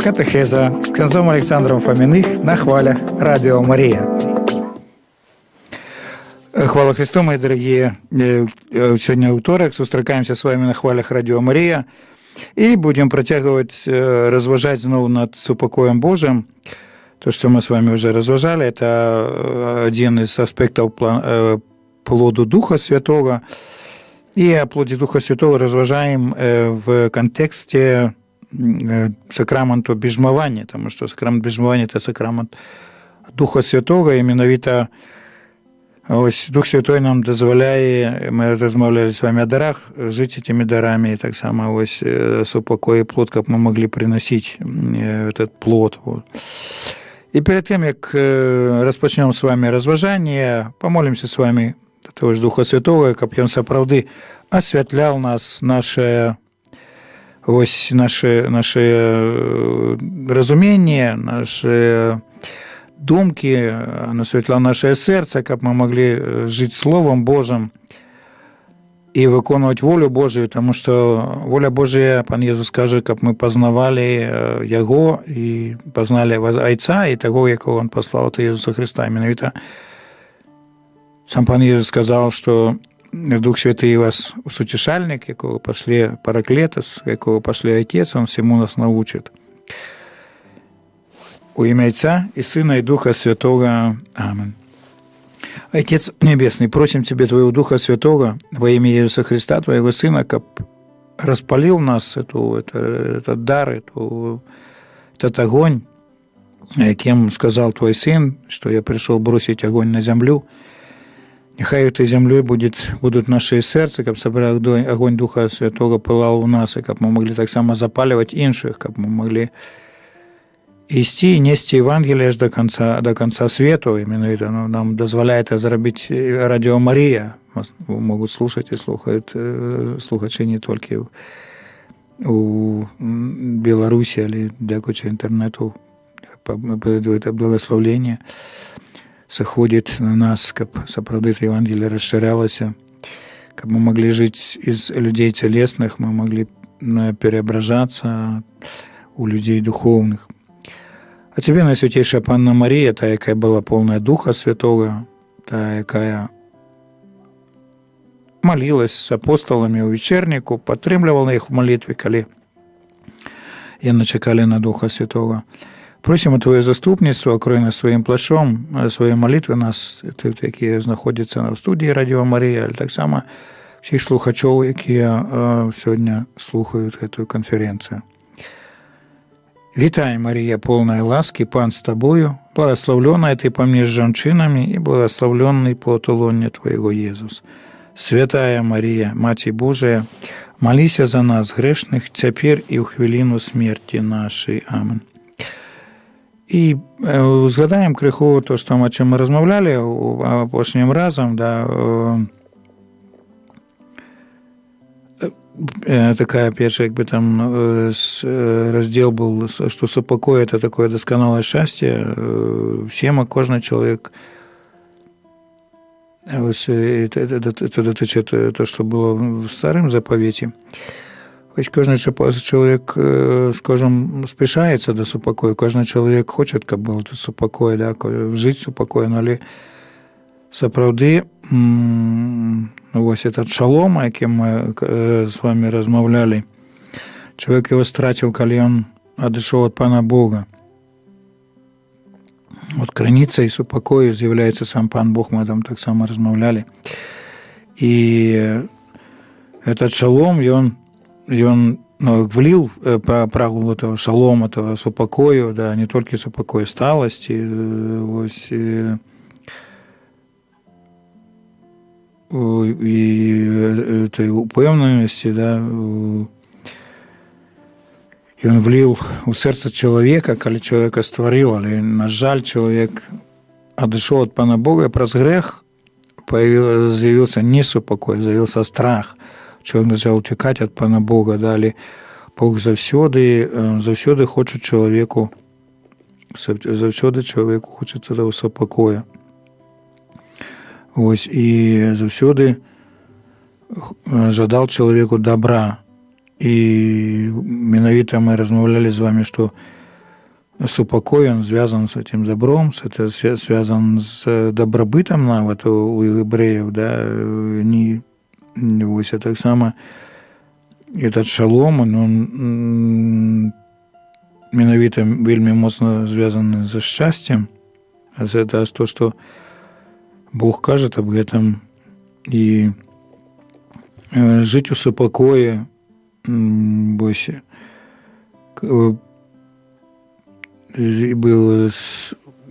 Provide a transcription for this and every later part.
Катехеза с князем Александром Фоминых на хвалях Радио Мария. Хвала Христу, мои дорогие. Сегодня вторник, сустракаемся с вами на хвалях Радио Мария и будем протягивать, разважать снова над супокоем Божьим. То, что мы с вами уже разважали, это один из аспектов плоду Духа Святого. И о плоде Духа Святого разважаем в контексте сакраменту біжмавання, тому що сакрамент біжмавання – це сакрамент Духа Святого, і менавіта ось Дух Святой нам дозволяє, ми розмовляли з вами о дарах, жити цими дарами, і так само ось супокой і плод, як ми могли приносити этот плод. Вот. И перед тем, как распочнем с вами разважание, помолимся с вами того же Духа Святого, чтобы Он соправды освятлял нас, наше разумение, наши думки, освятлял наше сердце, чтобы мы могли жить Словом Божьим и выполнять волю Божию, потому что воля Божия, Пан Иисус каже, как мы познавали Его и познали Отца и того, якого Он послал, это Иисуса Христа. Именно сам Пан Иисус сказал, что Дух Святый у вас утешальник, якого пошли Параклетос, якого пошли Отец, Он всему нас научит. У имя Отца и Сына и Духа Святого. Аминь. Отец Небесный, просим Тебя Твоего Духа Святого во имя Иисуса Христа, Твоего Сына, как распалил нас этот дар, этот огонь, кем сказал Твой Сын, что я пришел бросить огонь на землю. Нехай этой землей будут наши сердца, как собрал огонь Духа Святого пылал у нас, и как мы могли так само запаливать інших, как мы могли исти и нести Евангелие до конца света. Именно это нам дозволяет зробить Радио Мария. Могут слушать и слухают слухачи не только у Беларуси, але дякуючи интернету, это благословление заходит на нас, как соправдыть Евангелие расширялось, как мы могли жить из людей телесных, мы могли преображаться у людей духовных. А Тебе, Найсвятейшая Панна Мария, та, якая была полная Духа Святого, та, якая молилась с апостолами у вечернику, подтримливала их в молитве, коли яны чекали на Духа Святого. Просим о Твоє заступництво, окрой нас своїм плащом, своєї молитви нас, які знаходяться в студії Радіо Марія, але так само всіх слухачів, які сьогодні слухають цю конференцію. Вітай, Марія, полная ласки, Пан с Тобою, благословленная Ты поміж женщинами и благословленный плод лона Твоего, Иисус. Святая Мария, Матерь Божия, молися за нас, грешных, теперь и в хвилину смерти нашей. Аминь. І згадаємо криху то, що о чому ми розмовляли останнім разом, да, такая первая, как бы там раздел был, что супокой – это такое досконалое счастье, всем, кожный человек. Ось это дотичить то, що було в старому заповіті. Ось кожен чоловік, скажімо, спішається до супокою, кожен чоловік хоче, щоб був тут супокой, да, жити супокойно, але справді ось этот шалом, о яким ми з вами розмовляли, чоловік його стратив, коли він відійшов від Пана Бога. От краницей супокою з'являється сам Пан Бог, ми там так само розмовляли. І этот шалом, и он влил прагу этого шалома, этого супокою, да, не только супокою сталости, ось, и этой упевненості, да, и он влил у сердце человека, коли человека створил, але, на жаль, человек отошел от Пана Бога, и праз грех з'явився не супокой, з'явився страх. Человек начал утекать от Пана Бога, далі Бог завсёды хоче чоловіку, завсёды чоловіку хочеться того супокою. Ось, і завсёды жадал чоловіку добра. І менавіта ми розмовляли з вами, що супокой, он связан с этим добром, это связан с добробытом нават у евреев, да, не вось, а так само этот шалом, он менавіта вельмі моцна звязаны за шчасцем. Это то, что Бог кажет об этом, и жить у супокое, вось,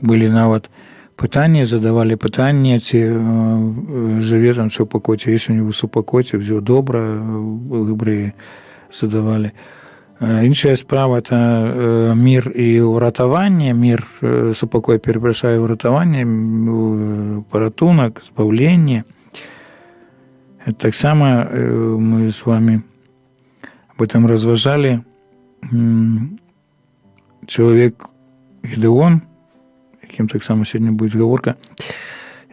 былі нават пытанні, задавалі пытанне, ці жыве там супакоце, ёсць у него супакоце, ўсё добра, гебрэі задавалі. Іншая справа – это мир і ўратаванне, мир, супакой, перапрашаю, ўратаванне, паратунак, збаўленне. Таксама мы с вами об этом разважалі. Человек Гедеон, яким таксама сегодня будет гаворка,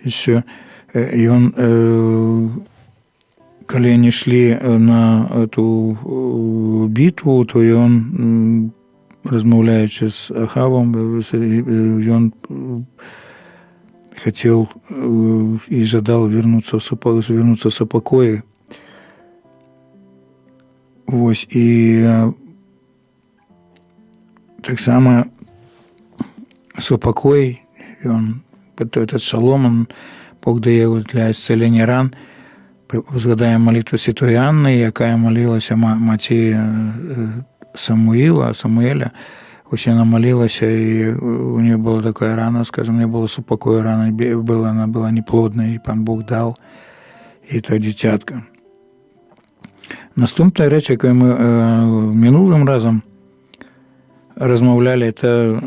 еще, и он, когда они шли на эту битву, то и он, размаўляючи с Ахавом, он хотел и жадал вернуться в супокой. Вось, и так само супокой, он, этот шалом, он, Бог дае его для исцеления ран. Згадаем молитву Святой Анны, якая молилася маці Самуэля. Ось она молилась, и у нее была такая рана, скажем, не было супокоя, рана была, она была неплодная, и Пан Бог дал ей то дитятко. Наступная речь, яку ми минулым разом размовляли, это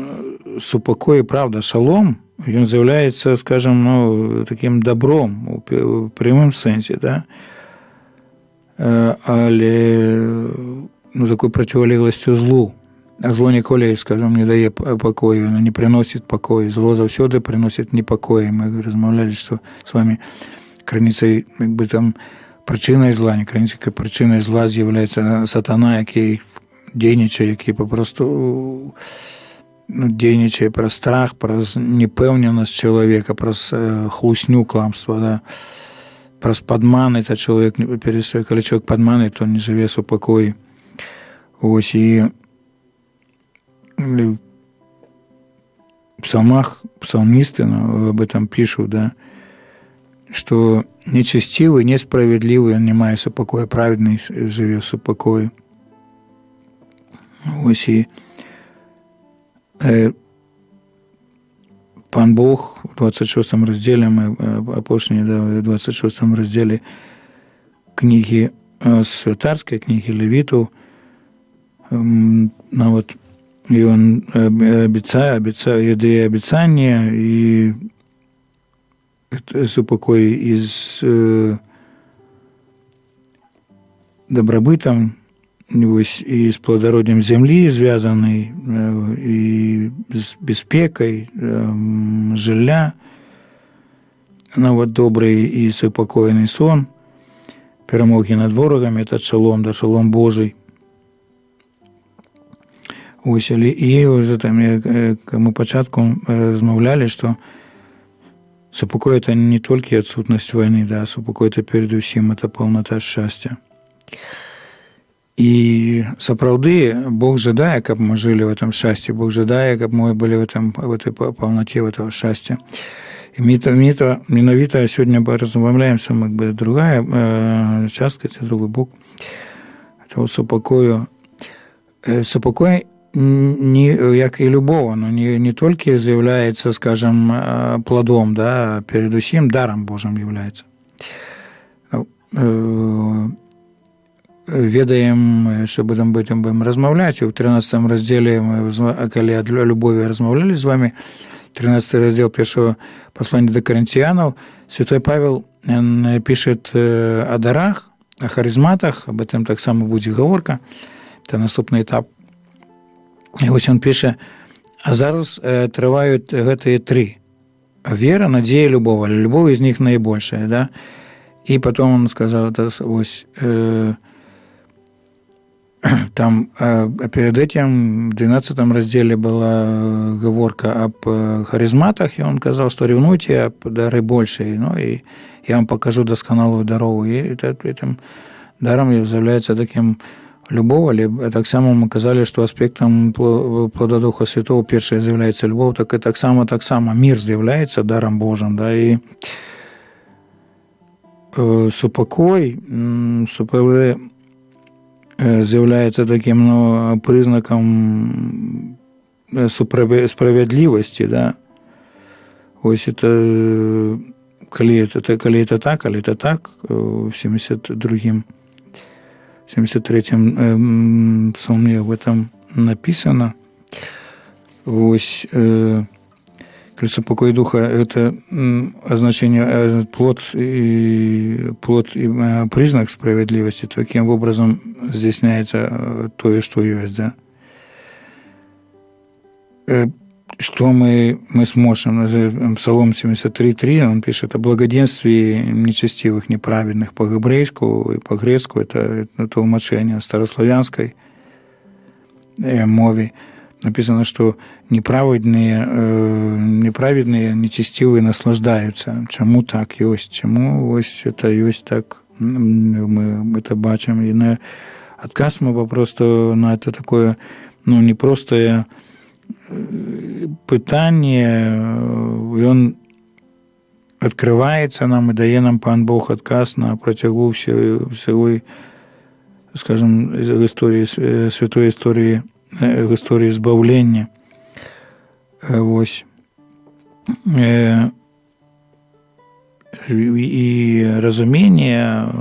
супокой, правда, шалом, он з'являється, скажем, таким добром у прямому сенсі, да? Але такою противолеглостью злу. А зло ніколи, скажем, не дає покою, оно не приносит покою. Зло завсёды приносит непокой. Мы размовляли, что с вами краницей, там, причиной зла, не краницей, причиной зла з'являється сатана, який дзейнічае, який попросту дзейнічае праз страх, праз непэўненасць чалавека, праз хлусню, кламства, да, праз падман, это чалавек, калі чалавек падманы, то не жыве супакой. Вось, і в псалмах псалмисты об этом пишут, да, что нечестивый, несправедливый, он не мае супокоя, праведный живе в супокое. Вось, і Пан Бог в 26 разделе, мы апошні, да, в 26 разделе книги, святарской книги Левиту, нават и он дае обещание, и супокой и с добробытом, и с плодородием земли связанный, и с беспекой жилья, добрый и супокойный сон, перемоги над ворогами, это шалом, да, шалом Божий. Ось, і вже там, як ми початку розмовляли, що супокой – це не тільки відсутність війни, да, супокой – це передусім, це повнота щастя. І сапраўды Бог жадае, каб мы жили в этом счастье, Бог жадае, каб мы были в этой полноте, в этого счастья. И менавіта сегодня размовляемся, другая частка, это другой бок этого супокою. Супокой, як і любов, оно не тільки з'являється, скажем, плодом, да, передусім даром Божим является. Ведаем, что об этом будем размовлять. В 13 разделе мы, коли о любови размовляли с вами, 13 раздел первого послания до Коринфянам, святой Павел пишет о дарах, о харизматах, об этом так само будет говорка, это наступный этап. І ось він пише, а зараз тривають гэтыя три. Вера, надея, любовь. Але любовь из них наибольшая, да? И потом он сказал, ось, там перед этим в 12 разделе была говорка об харизматах, и он сказал, что ревнуйте об дары большие, ну, и я вам покажу досконалую дорогу. И этим даром является таким любовь, либо так само мы казали, что аспектом плода Духа Святого першее з'является любовь, так и так само мир з'является даром Божьим, да, и супокой з'являється таким, ну, признаком справедливости, да. Ось это, коли это так, в 73-м псалмі об этом написано. Ось супокой духа – это означение, плод и признак справедливости, таким образом здійсняється то, что есть, да. Что мы сможем? Псалом 73:3, он пишет о благоденствии нечестивых, неправедных. По-гебрейску и по-грецку это толмачение старославянской мове. Написано, что неправедные, нечестивые наслаждаются. Чому так есть? Чому ось это есть так? Мы это бачим. И на отказ мы просто на это такое, ну, непростое питание, и он открывается нам и дає нам Пан Бог отказ на протягу всей, скажем, истории, святой истории, в історії збавлення. Ось. І розуміння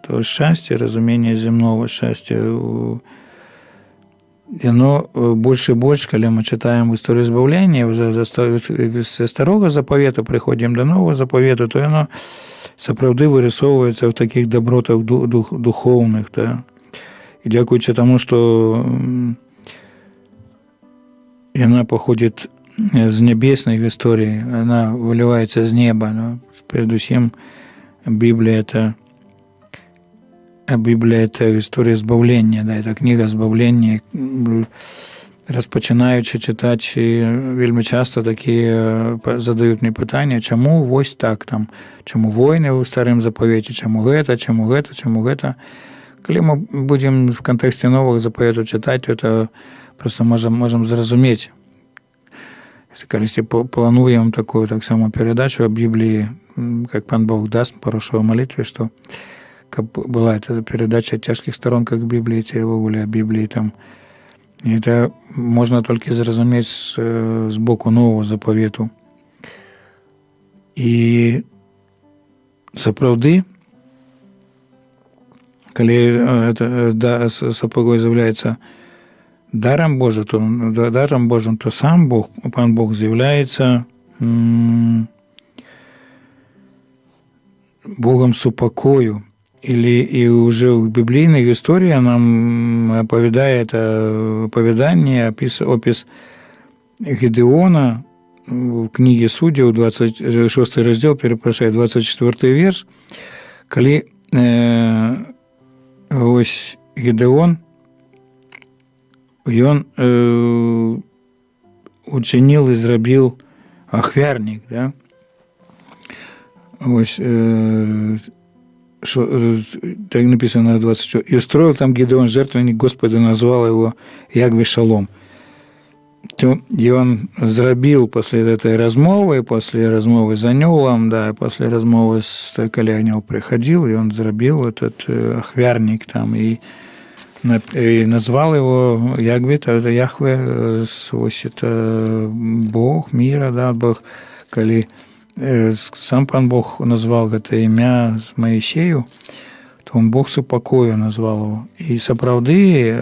того щастя, розуміння земного щастя, оно больше и больше, когда мы читаем историю избавления, уже со Старого Заповета приходим до Нового Заповета, то оно справді вирисовується в таких добротах духовних. Да? І дякуючи тому, що она походит с небесных историй, она выливается с неба. Но предусім Библия это история збавлення, да, это книга збавлення. Розпочинаючи читати, вельми часто такі задають мені питання, чому ось так там, чому війни у Старому Заповіті, чому гэта. Коли ми будемо в контексті Нового Заповіту читати, то просто можем зрозуміти. Если плануем такую так само передачу о Библии, как Пан Бог даст, прошу о молитве, что как была эта передача тяжких сторон, как в Библии, те о Библии там. И это можно только зрозуміти с боку Нового Заповіту. І справді, коли супокой з'являється даром Божьим, то сам Бог, Пан Бог з'являється Богом супокою. И уже в библейных историях нам оповедает оповедание, опис Гедеона в книге Суддів, 26 розділ, 24 вірш, коли ось Гедеон, он учинил и зробил ахвярник, да? Ось, так написано 24. «И устроил там Гедеон жертвенник Господа, назвал его Ягве Шалом». И он зробил после этой размовы, после размовы с Анёлом, да, после размовы, коли Анёл приходил, и он зробил этот ахвярник там, и назвал его Ягве, это Яхве, ось это Бог мира, да, Бог, коли сам Пан Бог назвал это ім'я Моїсею, то он Бог супокою назвал его. И справді,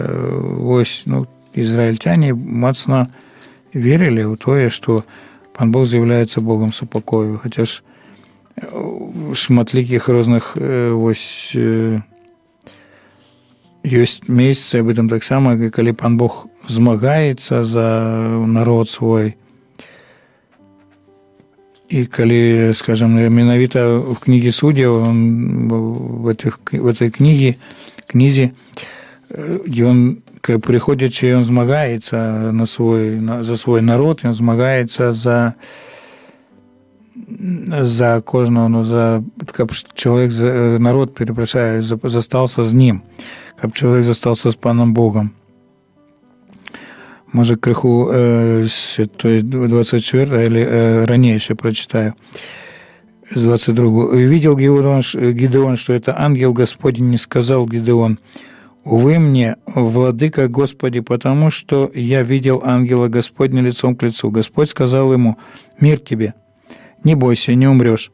ось, ну, израильтяне мацно верили в то, что Пан Бог з'являється Богом супокою. Хоча ж в шматликих різних ось есть місце, об этом так само, коли Пан Бог змагається за народ свой. И коли, скажем, менавіта в книге Суддів, в этой книзе ён, прыходзячы, ён змагаецца за свой народ, ён змагаецца за кожного, каб чалавек, народ, перепрашаю, застался з ним, каб чалавек застался з панам Богом. Можа, крыху 24 или ранейше прочитаю, с 22. «Видел Гидеон, что это ангел Господень, не сказал Гидеон: увы мне, владыка Господи, потому что я видел ангела Господня лицом к лицу. Господь сказал ему: мир тебе, не бойся, не умрешь».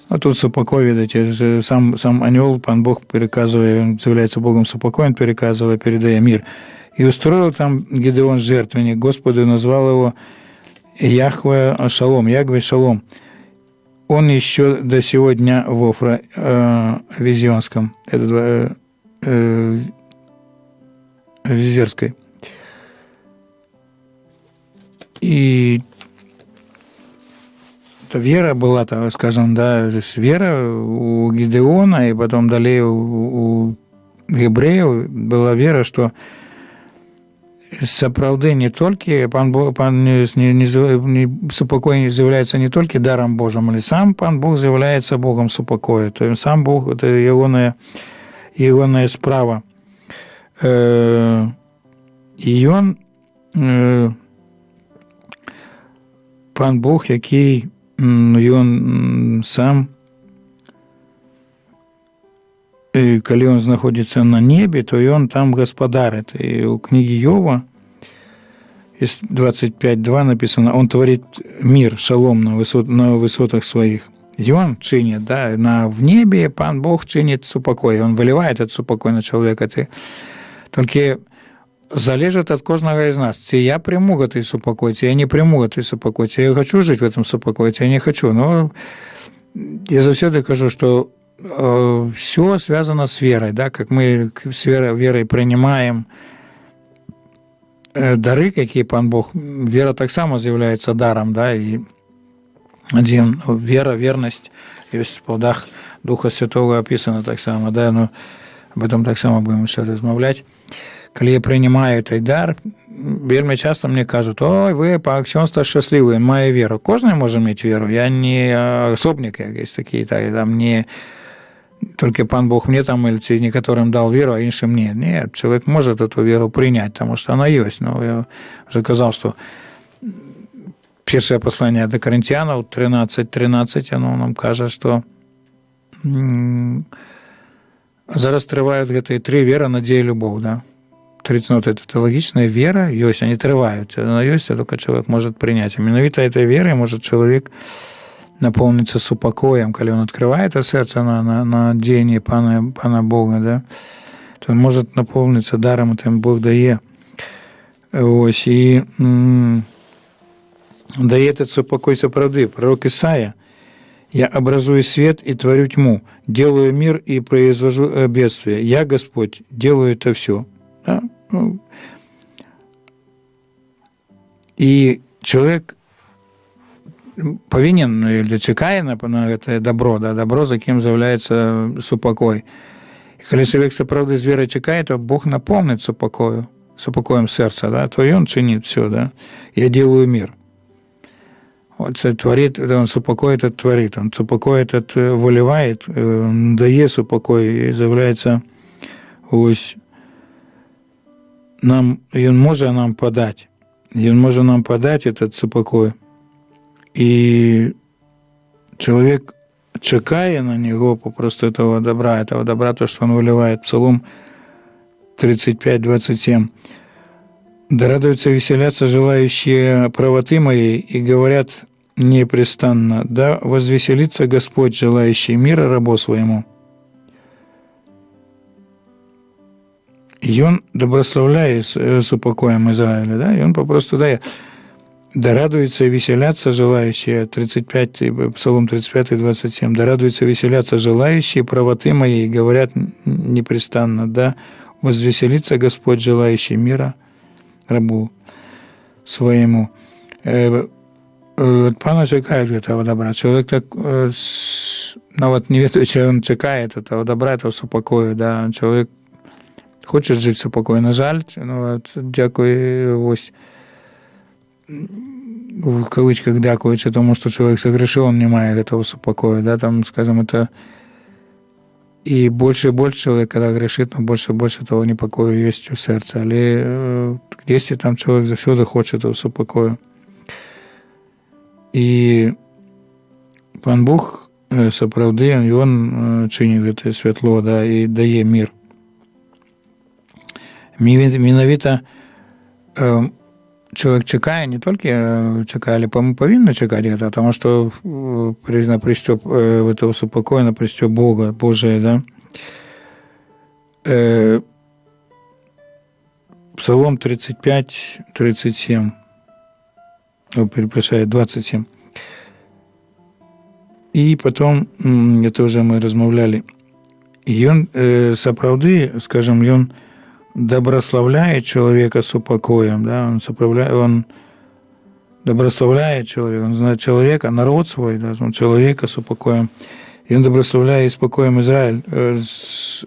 А тут супокой, видите, сам анёл, пан Бог переказывая, он является Богом супокой, он переказывая, передая мир. И устроил там Гидеон жертвенник Господу и назвал его Яхве Шалом, Ягве Шалом. Он еще до сего дня в Офра Визионском, Визерской. И вера была, так скажем, да, вера у Гидеона, и потом далее у евреев была вера, что сапраўды не толькі пан супакой з'яўляецца не толькі даром Божым, але сам пан Бог з'яўляецца Богом супакою, то сам Бог — это ягоная справа. І ён, пан Бог, який ён сам, і калі ён знаходзіцца на небе, то ён там гаспадарыць. І ў кнігі Йова 25:2 написано: он творит мир, шалом на высотах своих. Ён чинит, да, в небе пан Бог чинит супокой, он выливает этот супокой на человека. Только залежит от кожного из нас, ці я приму гэты супокой, ці я не приму гэты супокой, ці я хочу жить в этом супокое, ці я не хочу. Но я заўсёды кажу, что все связано с верой, да, как мы с верой принимаем дары, какие пан Бог, вера так само з'является даром, да, и один вера, верность, есть в плодах Духа Святого описано так само, да, но об этом так само будем еще размовлять. Когда я принимаю этот дар, вельми часто мне кажут: ой, вы по-аксёнству счастливые, моя вера. Кожный может иметь веру, я не особник, есть такие, там не только пан Бог мне там или некоторым дал веру, а іншим нет. Нет, человек может эту веру принять, потому что она есть. Но я уже сказал, что первое послание до Коринтянам 13:13, оно нам кажет, что зараз трывают гэтые три: вера, надея, любовь, да. 30 минут — это логичная вера, есть, они трывают, она есть, а только человек может принять. А менавіта этой верой может человек наполниться супокоем, когда он открывает это сердце на деяние пана Бога, да, то он может наполниться даром, этим Бог дае. Ось, и дае этот супокой сапраўды. Пророк Исаия: «Я образую свет и творю тьму, делаю мир и произвожу бедствие. Я, Господь, делаю это все». Да? И человек повинен или чекае на гэта добро, да, добро, за кем з'являецца супокой. І калі чалавек сапраўды з верай чакае, то Бог наполнит супокоем сердца, да, то он чинит все, да. Я делаю мир. Вот творит, он супокой этот творит, он супокой этот выливает, он дае супокой, и з'являецца ось нам, он може нам подать. Он може нам подать этот супокой. И человек чекая на него попросту этого добра, то, что он выливает. Псалом 35:27. «Да радуются и веселятся желающие правоты моей, и говорят непрестанно: да возвеселится Господь, желающий мира рабу своему». И он добрословляет с упокоем Израиля, да, и он попросту дает: «Да радуются и веселятся желающие», 35, Псалом 35:27, «Да радуются и веселятся желающие правоты моей, говорят непрестанно: да возвеселится Господь, желающий мира рабу своему». Пана чекает этого добра. Человек так, вот не ведает, что он чекает этого добра, этого супокою, да, человек хочеш жити супокою. На жаль, дякую, ось, в кавычках дякуючи тому, що чоловік согрешив, він не має цього супокою. Да? Там, скажем, это и больше и больше человек, когда грешит, но больше и больше того непокою есть у сердца. Але если там человек завсёды хочет того супокою. І пан Бог сапраўды, ён чыніць гэтае святло, да, і дае мір. Менавіта чалавек чакае, не толькі чакае, але мы павінны чакаць гэта, таму што на прыйсцё этого супакоя, на прыйсцё Бога, Божие, да. Псалом 35-37, перепрошую, 27. І потом, это уже мы размаўлялі, ён сапраўды, скажем, ён доброславляет человека супокоем, да, он доброславляет человека, он знает человека, народ свой, да, он человека супокоем, и он доброславляет и спокоем Израиль. З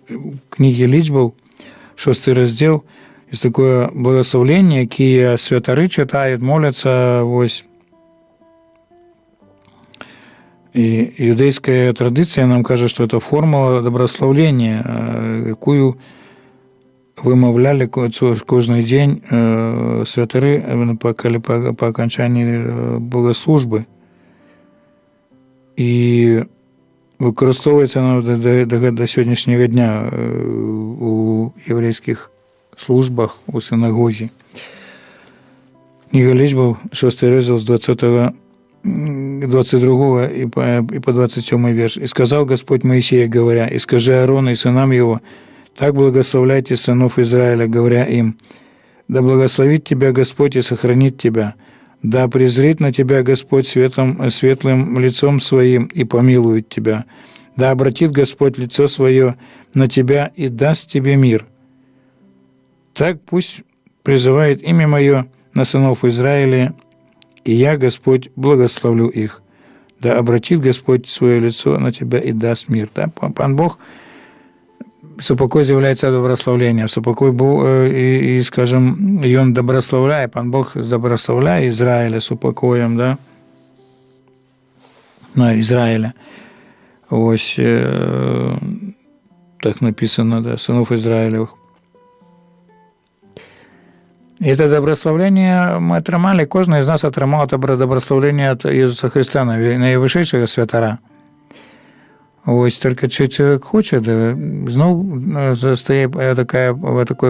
книги Лічбаў, 6 раздел, есть такое благословление, якія святары читают, молятся, вось. И иудейская традиция нам кажет, что это формула добрословления, якую вымаўлялі кожны дзень святары па аканчанні богослужбы. І выкарыстоўваецца да сённяшняга дня у еврейскіх службах у синагозе. Книга Лічбаў, 6 розділ з 22 и по 27 верш. «И сказал Господь Моисею, говоря, и скажи Аарону и сынам его, так благословляйте сынов Израиля, говоря им, да благословит тебя Господь и сохранит тебя, да презрит на тебя Господь светлым лицом своим и помилует тебя, да обратит Господь лицо свое на тебя и даст тебе мир. Так пусть призывает имя мое на сынов Израиля, и я, Господь, благословлю их. Да обратит Господь свое лицо на тебя и даст мир». Да? Пан Бог, супокой з'являється добрословлення. Супокой був, і, скажем, він добрословляє, пан Бог добрословляє Ізраїля супокоєм, да? На Ізраїля. Ось так написано, да, синов Ізраїлевих. І це добрословлення ми отримали, кожен з нас отримав добрословлення від Ісуса Христа, найвищого святара. Ось, тільки чи чоловік хоче, знову стає таке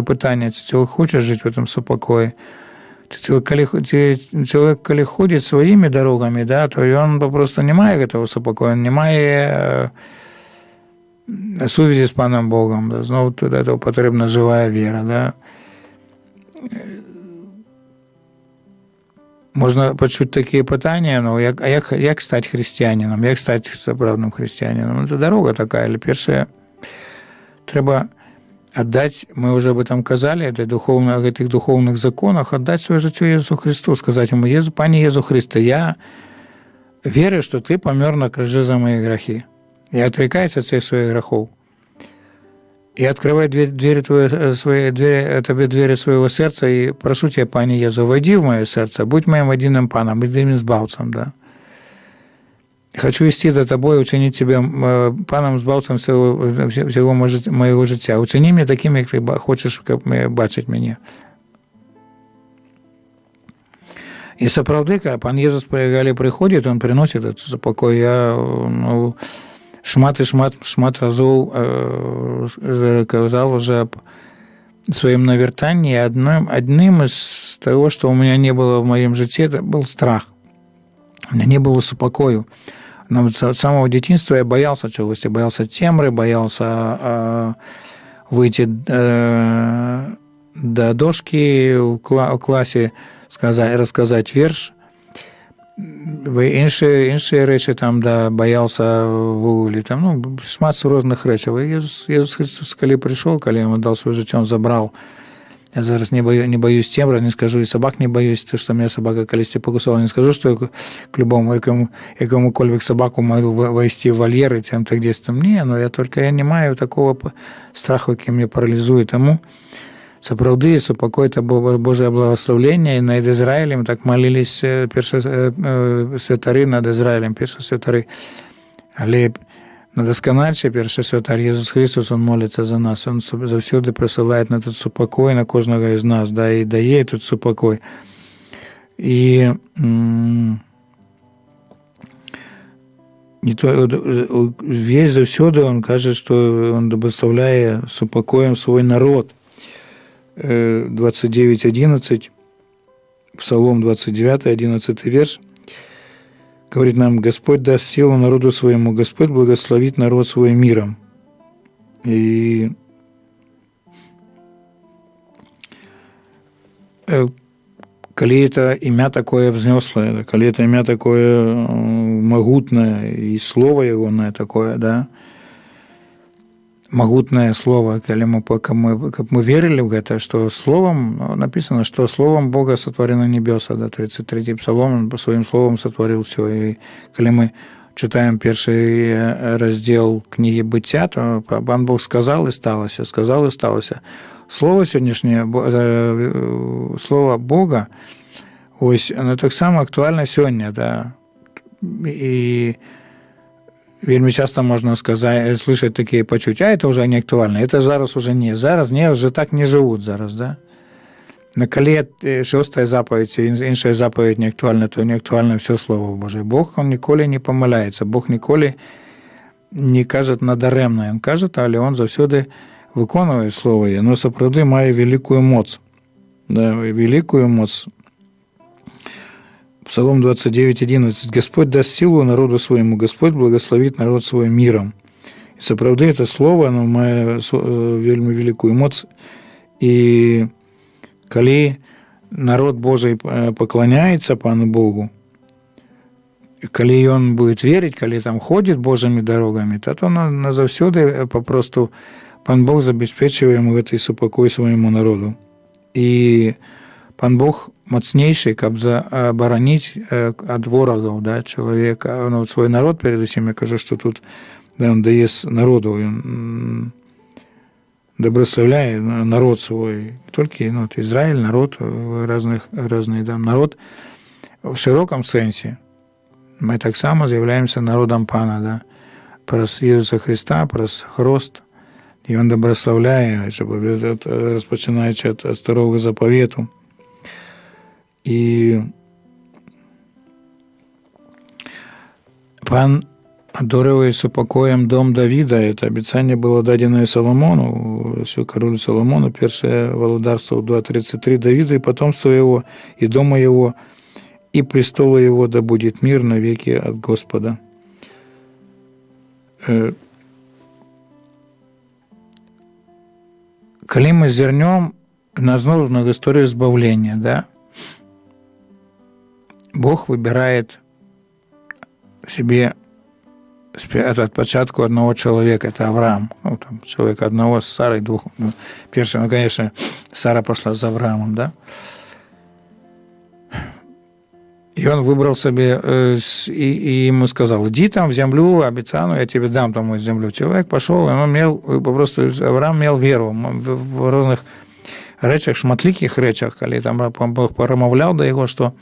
питання, чи чоловік хоче жити в цьому супокої. Чоловік, коли ходить своїми дорогами, да, то він просто не має цього супокою, не має сувязі з Паном Богом. Да. Знову туди потрібна жива віра. Да. Можна почути такі питання, ну, як стати християнином, як стати справжнім християнином? Це дорога така, але перше, треба віддати, ми вже об этом казали, о цих духовних законах, віддати своє життя Ісусу Христу, сказати йому, Пане Єсу Христе, я вірю, що Ти помер на крижі за мої гріхи. Я отрекаюся від цих своїх гріхів. И открывай тебе двери своего сердца и прошу тебя, Пане Езу, войди в мое сердце, будь моим единым Паном, единым избавцем, да. Хочу идти за тобой, учинить тебя Паном, избавцем всего моего життя. Учини меня таким, як ты хочешь бачить меня. И сапраўды, когда Пан Езус приходит, он приносит этот супокой. Я, шмат разоў казал уже об своем навертании. Одним из того, что у меня не было в моем житті, это был страх. У меня не было супокою. С самого детства я боялся чегось. Я боялся темры, боялся выйти до дошки в классе, рассказать верш. Інші речі, там, да, боявся вуглі, там, ну, шмат різних речей. Ісус Христос, коли прийшов, коли йому дав своє життя, він забрав Я зараз не боюсь тембра, не скажу, и собак не боюсь, то, что меня собака колись покусала. Не скажу, что я к любому, якому-кольвик собаку могу ввести в вольер и тем-то где-то там. Не, но я не маю такого страху, який мене паралізує. Тому сапраўды, супакой – это Божие благословление, и над Израилем так молились святары над Израилем, святары. Але надасканальше першы святар Єсус Христос, Он молится за нас, Он заўсёды присылает на этот супакой на кожного из нас, да, и дае этот супакой. И весь заўсёды Он кажа, что Он благословляе супакоем свой народ. 29:11, Псалом 29, 11 верш, говорит нам: «Господь даст силу народу своему, Господь благословит народ свой миром». И коли это имя такое взнеслое, коли это имя такое могутное, и слово его такое, да, могутное слово, коли мы верили в это, что словом, написано, что словом Бога сотворены небеса, да, 33-й Псалом, Он по своим словам сотворил все. И коли мы читаем первый раздел книги «Быття», то Пан Бог сказал и сталося, сказал и сталося. Слово сегодняшнее, слово Бога, ось, оно так само актуально сегодня, да, и вельми часто можна сказати, слышать такі почуття, это вже не актуально, это зараз уже не, зараз не, вже так не живуть зараз, да. На коли шостая заповідь і інша заповідь не актуальна, то не актуально все Слово Боже. Бог, Он ніколи не помиляється, Бог ніколи не каже надаремно, Він каже, але Він завсюди виконує Слово, і воно справді має велику моць, да, велику моць. Псалом 29:11. «Господь даст силу народу своему, Господь благословит народ свой миром». И сапраўды это слово, оно мае вельмі великую моц. И коли народ Божий поклоняется Пану Богу, коли он будет верить, коли там ходит Божьими дорогами, то назавсёды попросту Пан Бог забезпечивает ему этой супокой своему народу. И Пан Бог мацнейший, каб оборонить от ворогов, да, человека, ну, свой народ, перед усім, я кажу, что тут, да, Он дає народу, Он добрословляє народ свой, только, ну, Израиль, народ, разный, да, народ в широком сенсі. Ми так само з'являємося народом Пана, да, праз Ісуса Христа, праз хрост, і Він добрословляє, розпочинаючи від старого заповіту. И Пан одориває супокоем дом Давида. Это обещание было дадено Соломону, еще королю Соломону, первое володарство 2:33, Давида и потомство его, и дома его, и престола его, да будет мир навеки от Господа. Коли мы зернем на знову историю избавления, да, Бог выбирает себе от початку одного человека, это Авраам, ну, там, человек одного с Сарой, двух. Ну, первое, конечно, Сара пошла за Авраамом, да. И он выбрал себе, и ему сказал: иди там в землю обетованную, я тебе дам там землю. Человек пошел, и он имел, просто Авраам имел веру в разных речах, шматликих речах, коли там Бог промовлял до его, что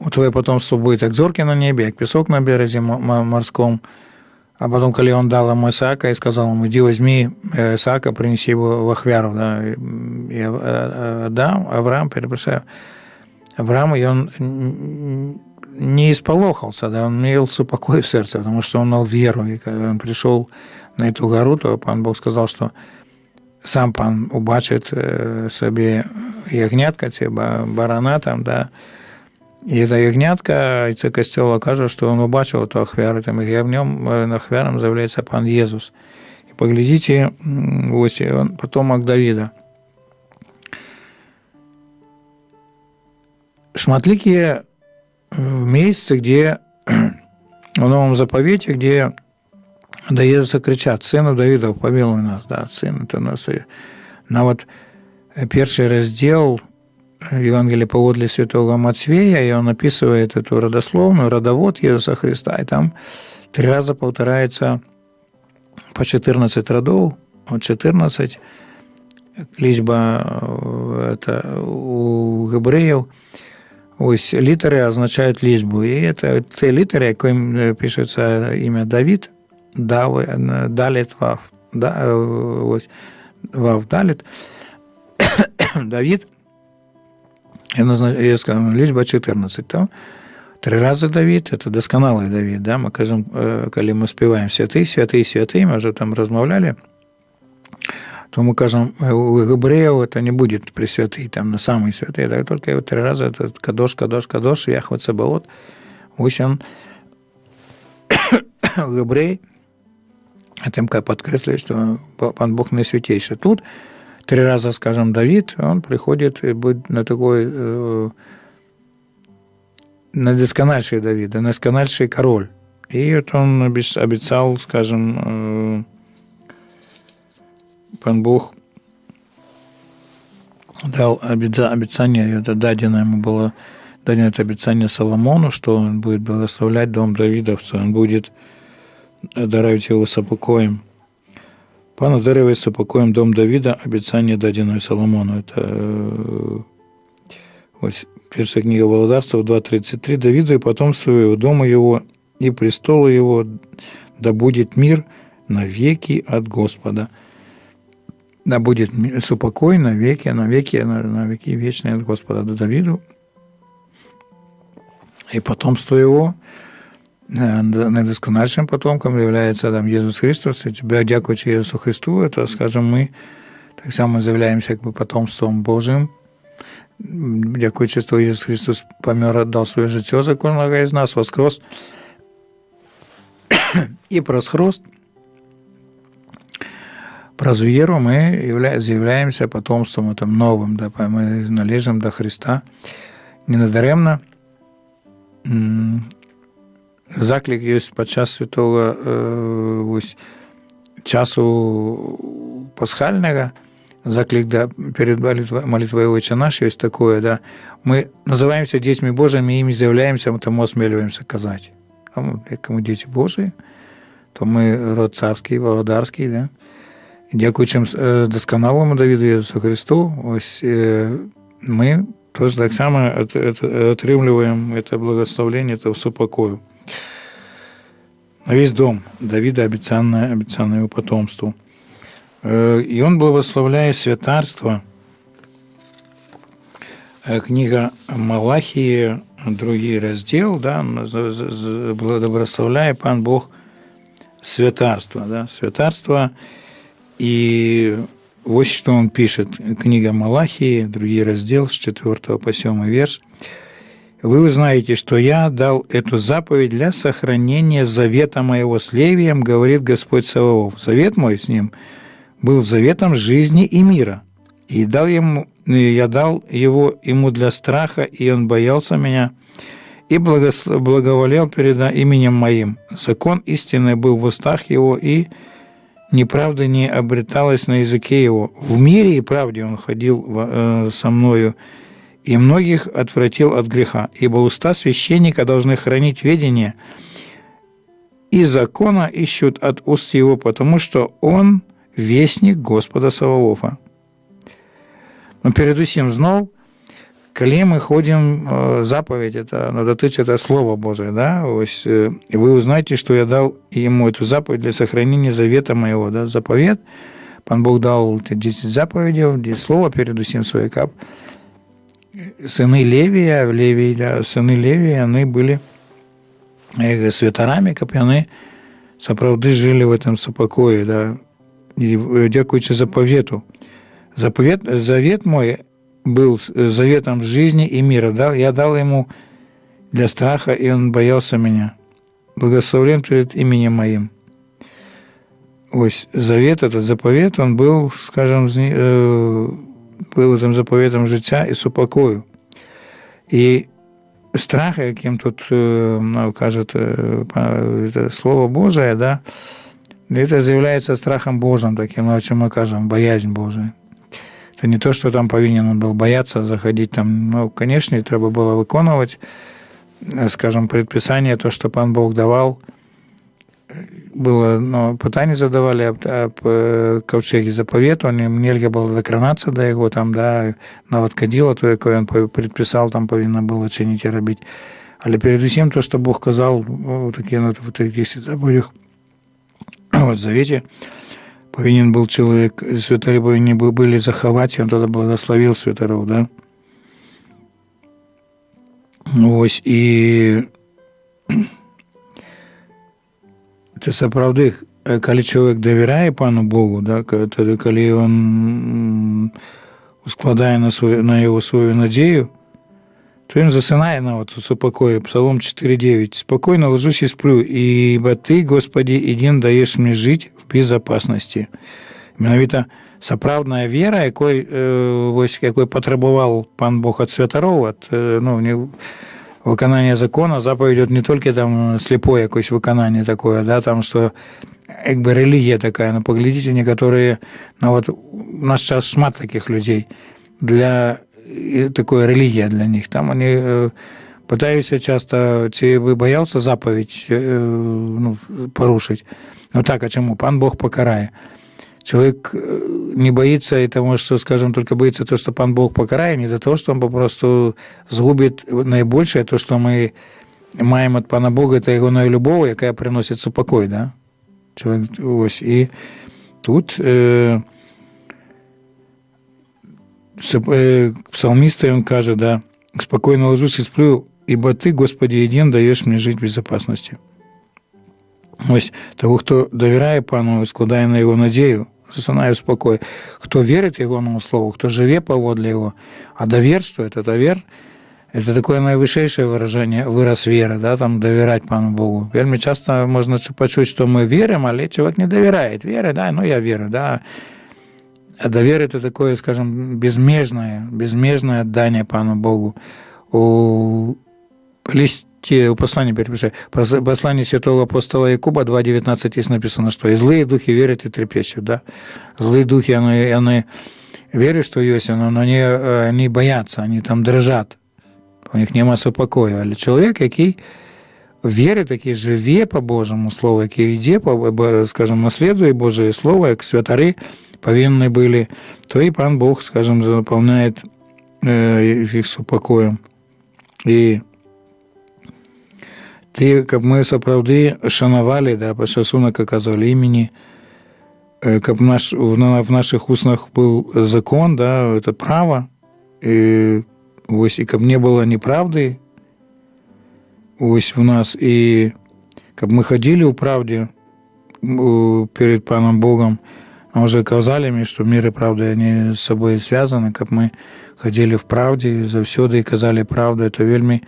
у твое потомство будет как зорки на небе, как песок на березе морском. А потом, коли он дал ему Исаака и сказал ему: иди возьми Исаака, принеси его в Ахвяру, да, и Авраам, перепрошаю, Авраам, и он не исполохался, да, он имел супокой в сердце, потому что он имел веру. И когда он пришел на эту гору, то Пан Бог сказал, что сам Пан убачит себе ягнятка, ці барана там, да, і эта ягнятка, і це костьола каже, що він убачив ту Ахвяру, там, і в ньому Ахвяром з'являється Пан Єсус. І поглядите, ось, он потомок Давида. Шматликие месяцы, где в Новом Заповете, где до Иисуса кричат: «Сыну Давидов, помилуй нас», да, сын, это нас и вот первый раздел Евангелия паводле святого Матфея, и он описывает эту родословную, родовод Иисуса Христа, и там 3 раза повторяется по 14 родов, от 14, лічба это у гебреїв, ось літери означають лічбу, і це ті літери, яким пишеться ім'я Давид, Далит, Вав, ось Вав, Далит, Давид, я скажу, лічба 14, то 3 рази Давид, це досконалий Давид, да? Ми кажемо, коли ми співаємо святий, святий, святий, ми вже там розмовляли, то мы кажем, у гебреев это не будет пресвятый, там, на самый святый, да, только 3 раза этот кадош, кадош, кадош, Яхве Цебаот, ось он, гебрей, тим підкреслює, що пан Бог найсвятейший. Тут 3 раза, скажем, Давид, он приходит и будет на такой, на доскональший Давид, на доскональший король. И вот он обещал, скажем, пан Бог дал обещание, это дадено ему было, дадено это обещание Соломону, что он будет благословлять дом Давидовца, он будет даровать его сопокоем. Пан одаривает сопокоем дом Давида, обещание дадено Соломону. Это вот первая книга Володарства 2:33. Давиду и потомству его, дому его и престолу его да будет мир навеки от Господа. Да будет супокой навеки вечные от Господа до Давиду. И потомство его, наидоскональшим потомком является там Иисус Христос. И тебя, дякуючи Иисусу Христу, это, скажем, мы так само являемся как бы потомством Божьим. Дякуючи, что Иисус Христос помер, отдал свое життя за кожного из нас, воскрес и просхрост. Праз веру мы з'являємося потомством этим новым, да, мы належим до Христа. Ненадаремно заклик есть подчас святого часу пасхального, заклик, да, перед молитвой «Отче наш» есть такое, да, мы называемся детьми Божьими, ими заявляемся, мы тому осмеливаемся сказать. Кому дети Божии, то мы род царский, володарский, да. Дякуючи досконалому Давиду Ісусу Христу, ось ми теж так само отримуємо це благословення, це супокою. На весь дом Давида обіцяне його потомству. І він благословляє святарство. Книга Малахії, 2 розділ, да, благословляє пан Бог святарство. Да, святарство. И вот что он пишет. Книга Малахии, 2 раздел, с 4 по 7 верш. «Вы узнаете, что я дал эту заповедь для сохранения завета моего с Левием, говорит Господь Саваоф. Завет мой с ним был заветом жизни и мира. И я дал его ему для страха, и он боялся меня, и благоволел перед именем моим. Закон истинный был в устах его, и неправда не обреталась на языке его. В мире и правде он ходил со мною, и многих отвратил от греха. Ибо уста священника должны хранить ведение, и закона ищут от уст его, потому что он вестник Господа Саваофа». Но перед усім знов, коли ми ходимо, заповідь, это дотичить Слова Божие, да? Ось, вы узнаете, что я дал ему эту заповедь для сохранения завета моего, да? Заповед, пан Бог дал 10 заповедей, 10 слова перед усім своє кап. Сыны Левия, да, сыны Левия, они были святарами, каб яны сапраўды жили в этом супокое, да? И дякуючи заповету. Завет мой был заветом жизни и мира. Я дал ему для страха, и он боялся меня. Благословлен перед именем моим. Ось завет, этот заповет, он был, скажем, был этим заповедом життя и супокою. И страх, яким тут кажет это Слово Божие, да, это является страхом Божьим, таким, о чем мы кажем, боязнь Божия. Это не то, что там повинен он был бояться заходить там. Ну, конечно, треба было выконывать, скажем, предписание, то, что Пан Бог давал. Было, ну, пытанне задавали аб каўчэгі запавету, нельга было дакранацца да яго, там, да, нават кадзіла, то, якое ён предпісаў, там павінна было чыніць і рабіць. Але передусім то, што Бог казаў, такія, ну, в тых 10 заповедях, в Завете, повинен был человек, святары повинны были захаваць, ён тогда благословил святароў, да. Вось, і это сапраўды, калі чалавек давяряе Пану Богу, да, тады, калі ён ускладае на яго сваю надзею, то ён засынае нават у супакоі. Псалом 4:9. «Спокойно ложусь и сплю, ибо Ты, Господи, един даешь мне жить в безопасности». Менавіта сапраўдная вера, якой патрабаваў Пан Бог ад святароў, ад, ну, выканання закона, заповедь не толькі там слепое якось выкананне такое, да, там, што як бы рэлігія такая, ну, паглядзіце, некаторыя, нават у наш час шмат такіх людзей, для такое рэлігія для них. Там они пытаюцца часто, ці бы баяўся заповедь, ну, парушыць. Ну так, а чаму? Пан Бог пакарае. Человек не боится этого, что, скажем, только боится то, что Пан Бог покарает, не до того, что он попросту сгубит наибольшее, то, что мы маем от Пана Бога, это его любовь, якая приносит супокой, да? Человек, ось. И тут псалмист, он каже, да, «Спокойно ложусь и сплю, ибо Ты, Господи, един даешь мне жить в безопасности». Ось, того, хто довіряє Пану, складає на його надію, засинає в спокій. Хто вірить Його слову, хто живе поводле Його, а доверство, это довер, это такое наивысшее выражение, выраз веры, да, там доверять Пану Богу. Вельми часто можно почуть, что мы верим, а человек не доверяет. Вера, да, ну я верю, да. А доверие это такое, скажем, безмежное отдание Пану Богу. У послание перепиши. Послание святого апостола Якуба 2:19 есть написано, что «И злые духи верят и трепещут». Да? Злые духи, они верят, что есть, но они боятся, они там дрожат. У них нема супокою. Але чоловік, який вірить, який живе по Божому Слову, який йде, скажем, наслідує Божє Слово, як святари повинні були, то і Пан Бог, скажем, заповняє їх супокоєм. І Ты, каб мы сапраўды шанавалі, да, пашасунак аказвалі імені, каб в наших уснах был закон, да, это право, и каб не было неправды в нас, и каб мы ходили в правде перед Паном Богом, а уже казали мне, что мир и правда, они с собой связаны, каб мы ходили в правде заўсёды и казали правду, это вельми.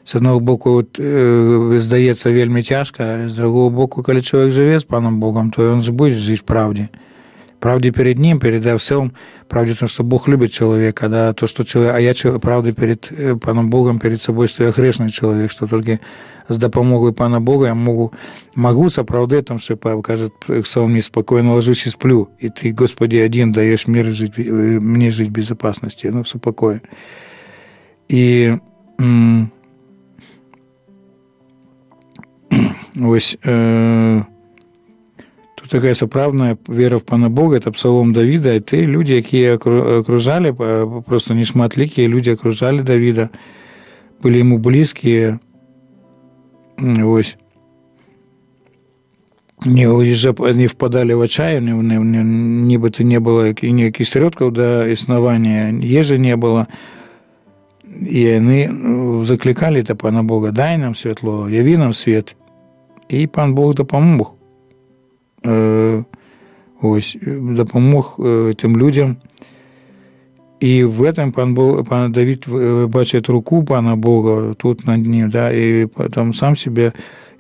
З одного боку, здаецца вельмі цяжка, але з другого боку, калі чалавек жыве з Паном Богом, то ён же будзе жыць в правде. Правде перед ним, перед всем, правде, потому что Бог любит человека, да, то, что человек, а я правда перед Паном Богом, перед собой, что я грешный человек, что только с допомогой Пана Бога я могу сапраўды, там, что кажет псалмист, спокойно ложусь и сплю, и Ты, Господи, один даешь мне жить в безопасности, ну, в супокое. И ось тут такая сапраўдная вера в Пана Бога, это псалом Давіда, і ты люди, якія окружали, просто нешматлікія люди окружали Давіда, были ему близкие, ось не впадали в отчаяние, нібито не было ніяких сродкаў да існавання, ежы не было, і яны закликали это Пана Бога, дай нам святло, яви нам свет. И Пан Бог допомог. Допомог тим людям. И в этом Пан Давид бачит руку Пана Бога тут над ним, да, и потом сам себе,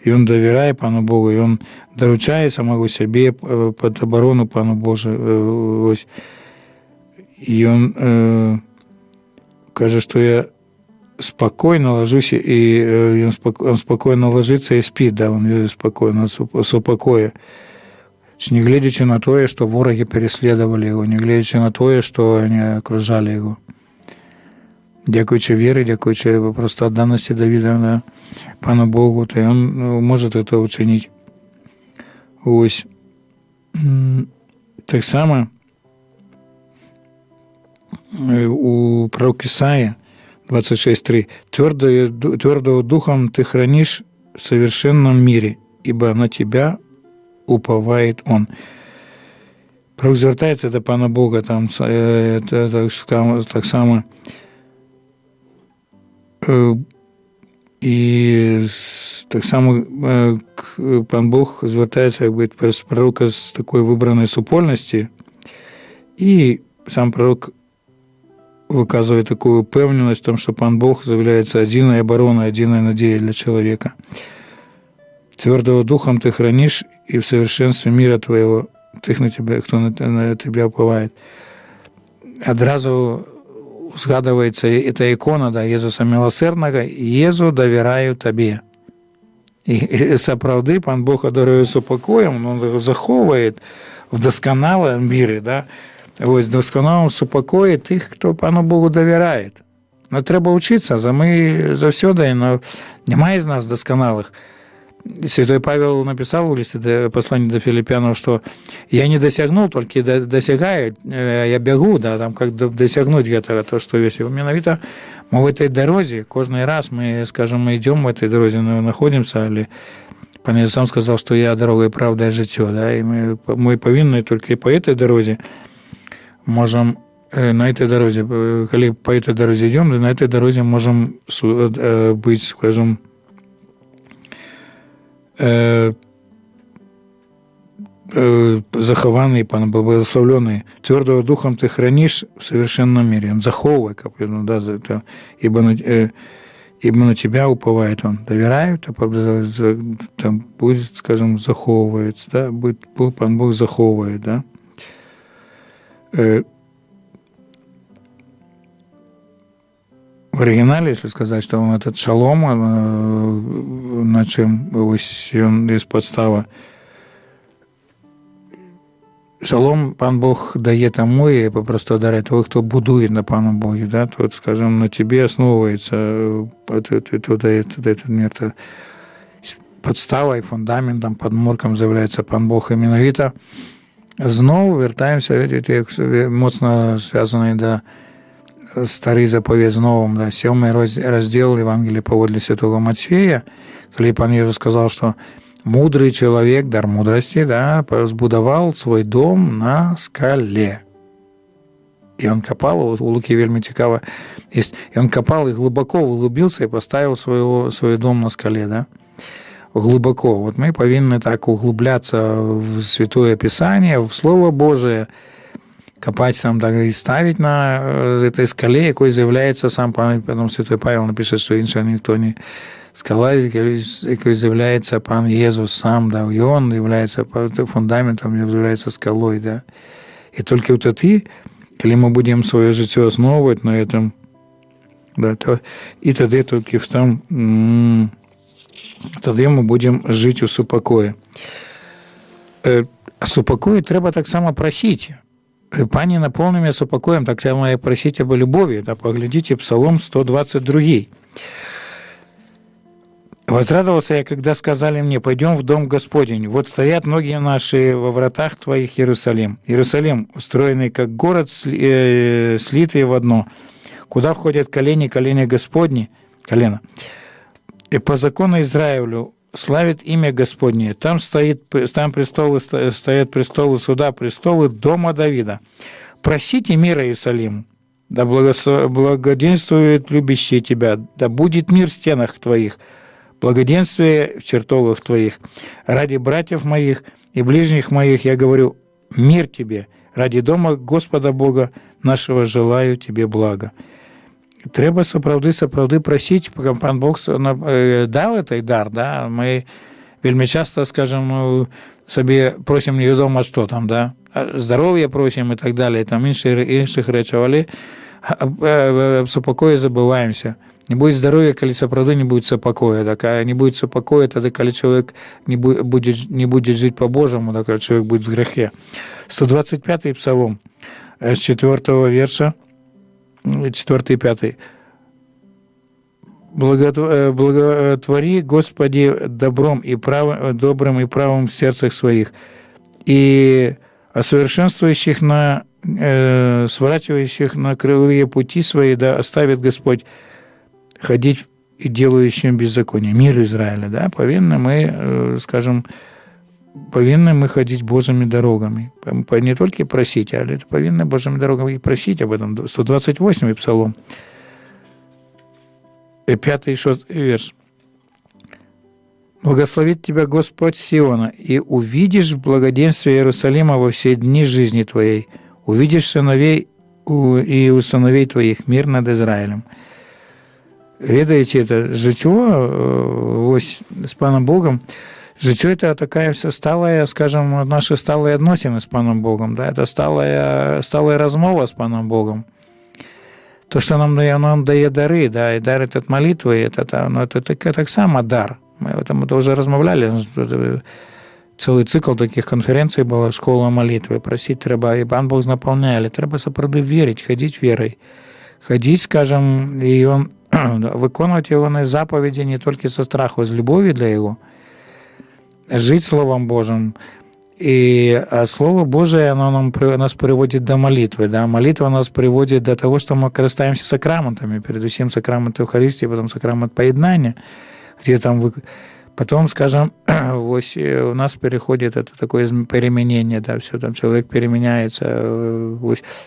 и он доверяет Пану Богу, и он доручает самого себе под оборону Пану Божию. И он каже, что я спокойно ложусь, и он спокойно ложится и спит, да, он спокойно, с упокоя. не глядячи на тое, што ворагі пераследавалі яго, не глядячи на тое, што они акружалі яго. Дзякуючы веры, дзякуючы проста адданасці Давіда, да, Пану Богу, то ён можа это ўчыніць. Вось. Таксама у пророк Исаия 26:3: «Твердого духом ты хранишь в совершенном мире, ибо на тебя уповает он». Пророк звертаецца до Пана Бога, там так само і так само Пан Бог звертаецца як бы пророка з такой выбранай супольнасці, і сам пророк выказывает такую упевненность в том, что Пан Бог является одиной обороной, одиной надеей для человека. Твердого духом ты хранишь, и в совершенстве мира твоего тых на тебя, кто на тебя уповает. Одразу згадывается эта икона, да, Иисуса Милосердного: «Езу доверяю тебе». И сапраўды Пан Бог даруе супакоем, он захоўвает в досконалом мире, да, вось досконалым супакоі тых, хто Пану Богу давярае. Но трэба ўчыцца, мы заўсёды, но няма з нас дасканалых. Святой Павел написал в листе послании до Филиппянам, что я не досягнул, только досягаю, я бегу, да, там как досягнуть этого, то, что весь. Менавіта мы в этой дороге, каждый раз мы, скажем, мы идем в этой дороге, находимся, или Пан Иисус сам сказал, что я дорога и правда и житё, да, и мы повинны только и по этой дороге можем на этой дороге, коли по этой дороге идем, на этой дороге можем быть, скажем, захованный, благословленный. Твердого духом ты хранишь в совершенном мире. Он заховывает, как да, ибо на тебя уповает он. Доверяют, там будет, скажем, заховывается, да, будет Пан Бог заховывает, да. В оригинале, если сказать, что он этот шалом, на чем он есть подстава, шалом Пан Бог дає тому і попросту дарує того, хто будує на Пану Богі, да, то, скажем, на тебе основується этот мир. Подставой, фундаментом, подмурком з'являється Пан Бог. І менавіта знову вертаємося, як моцно зв'язаний до Старый заповедь з Новым, да, 7 раздел Евангелия паводле святого Матфея, коли Пан Иисус сказал, что мудрый человек, дар мудрости, да, збудовал свой дом на скале. И он копал, у Луки вельми цікаво есть, и он копал и глубоко углубился и поставил свой дом на скале, да, глубоко. Вот мы повинны так углубляться в Святое Писание, в Слово Божие, копать там, так, и ставить на этой скале, якой з'являється сам потом Святой Павел напише, що інша ніхто не скала, якой з'являється Пан Єсус сам, да, і Он являється фундаментом, являється скалой, да. І тільки тоді, коли ми будемо своє життя основувати на этом, да, то і тоді тільки тоді ми будемо жити у супокої. А супокої треба так само просити. Пане, наполни меня супокоем, так само и просить об любови. Да, поглядите, Псалом 122. «Возрадовался я, когда сказали мне: пойдем в дом Господень. Вот стоят ноги наши во вратах твоих, Иерусалим. Иерусалим, устроенный как город, слитый в одно, куда входят колени Господни, колено. И по закону Израилю славит имя Господне. Там стоят престолы суда, престолы дома Давида. Просите мира Иерусалиму, да благоденствует любящие тебя, да будет мир в стенах твоих, благоденствие в чертогах твоих. Ради братьев моих и ближних моих я говорю: мир тебе, ради дома Господа Бога нашего желаю тебе блага». Треба сапраўды просить, пока Пан Бог дал этой дар, да, мы вельми часто, скажем, себе просим невідомо что там, да, здоровья просим и так далее, там інших речей, але об супокое забываемся. Не будет здоровья, коли сапраўды не будет супокоя. Так, а не будет супокоя, тогда, коли человек не будет жить по-божьему, так, человек будет в грехе. 125-й псалом, с 4 верша, 4 и 5. «Благотвори, Господи, добром и добрым и правым в сердцах своих, и осовершенствующих сворачивающих на кривые пути свои, да оставит Господь ходить и делающим беззаконие». Мир Израиля, да, повинны мы ходить Божьими дорогами. Не только просить, а повинны Божьими дорогами и просить об этом. 128-й псалом, 5 и 6 верш. «Благословит тебя Господь Сиона, и увидишь благоденствие Иерусалима во все дни жизни твоей, увидишь сыновей и у сыновей твоих мир над Израилем». Ведаете, это життя ось з Паном Богом, життя – это такая вся сталая, скажем, наши сталые относины с Паном Богом, да, это сталая размова с Паном Богом. То, что нам дає дары, да, и дар этот молитвы, это так само дар. Мы это уже размовляли, целый цикл таких конференций было, школа молитвы, просить треба, и Пан Бог наполняли, треба сапраўды верить, ходить верой, ходить, скажем, и он выполнять его заповеди не только со страху, а с любовью для его, жить Словом Божьим. А Слово Божие, оно нас приводит до молитвы. Да? Молитва нас приводит до того, что мы користаемся сакраментами, перед всем сакрамент Евхаристии, потом сакрамент поеднания, где там потом, скажем, у нас переходит это такое переменение, да, все там человек переменяется,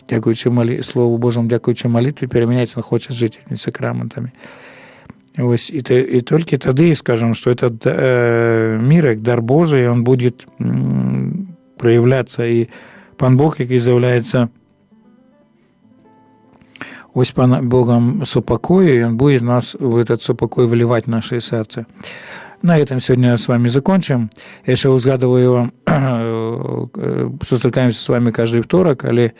дякуючи Слову Божьему, дякуючи молитве, переменяется, он хочет жить этими сакраментами. И только тогда, скажем, что этот мир, дар Божий, он будет проявляться, и Пан Бог, який з'являється ось Паном Богом супокою, и он будет нас в этот супокой вливать в наше сердце. На этом сегодня с вами закончим. Я еще узгадываю, что встречаемся с вами каждый вторник, але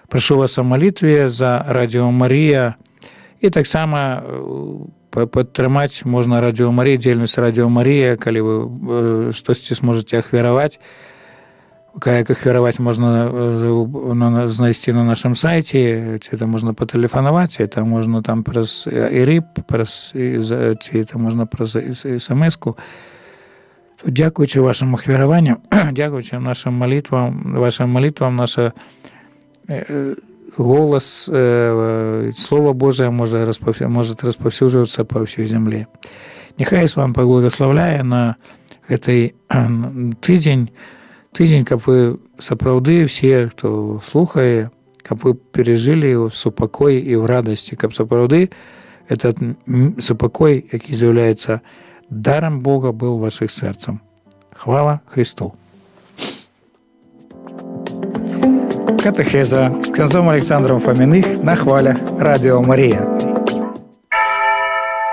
прошу вас о молитве за Радіо Марія, и так само падтрымаць можна Радіо Марія, дзейнасць Радіо Марія, калі вы штосьці зможаце ахвяраваць. Як ахвяраваць можна знайсці на нашым сайце, ці это можна патэлефанаваць, это можна там праз ИРИП, ці это можна праз СМС-ку. Дякуючы вашим ахвяраванням, дякуючы вашим молитвам, наша голос, Слово Божие может распаўсюджвацца по всей земле. Нехай с вам благословляе на гэтай тыдзень, каб вы сапраўды все, хто слухае, каб вы пережили его в супокой и в радости, каб сапраўды этот супокой, які з'яўляецца даром Бога, был ваших сердцем. Хвала Христу! Катехеза с князем Александром Фоминых на Хвалях Радіо Марія.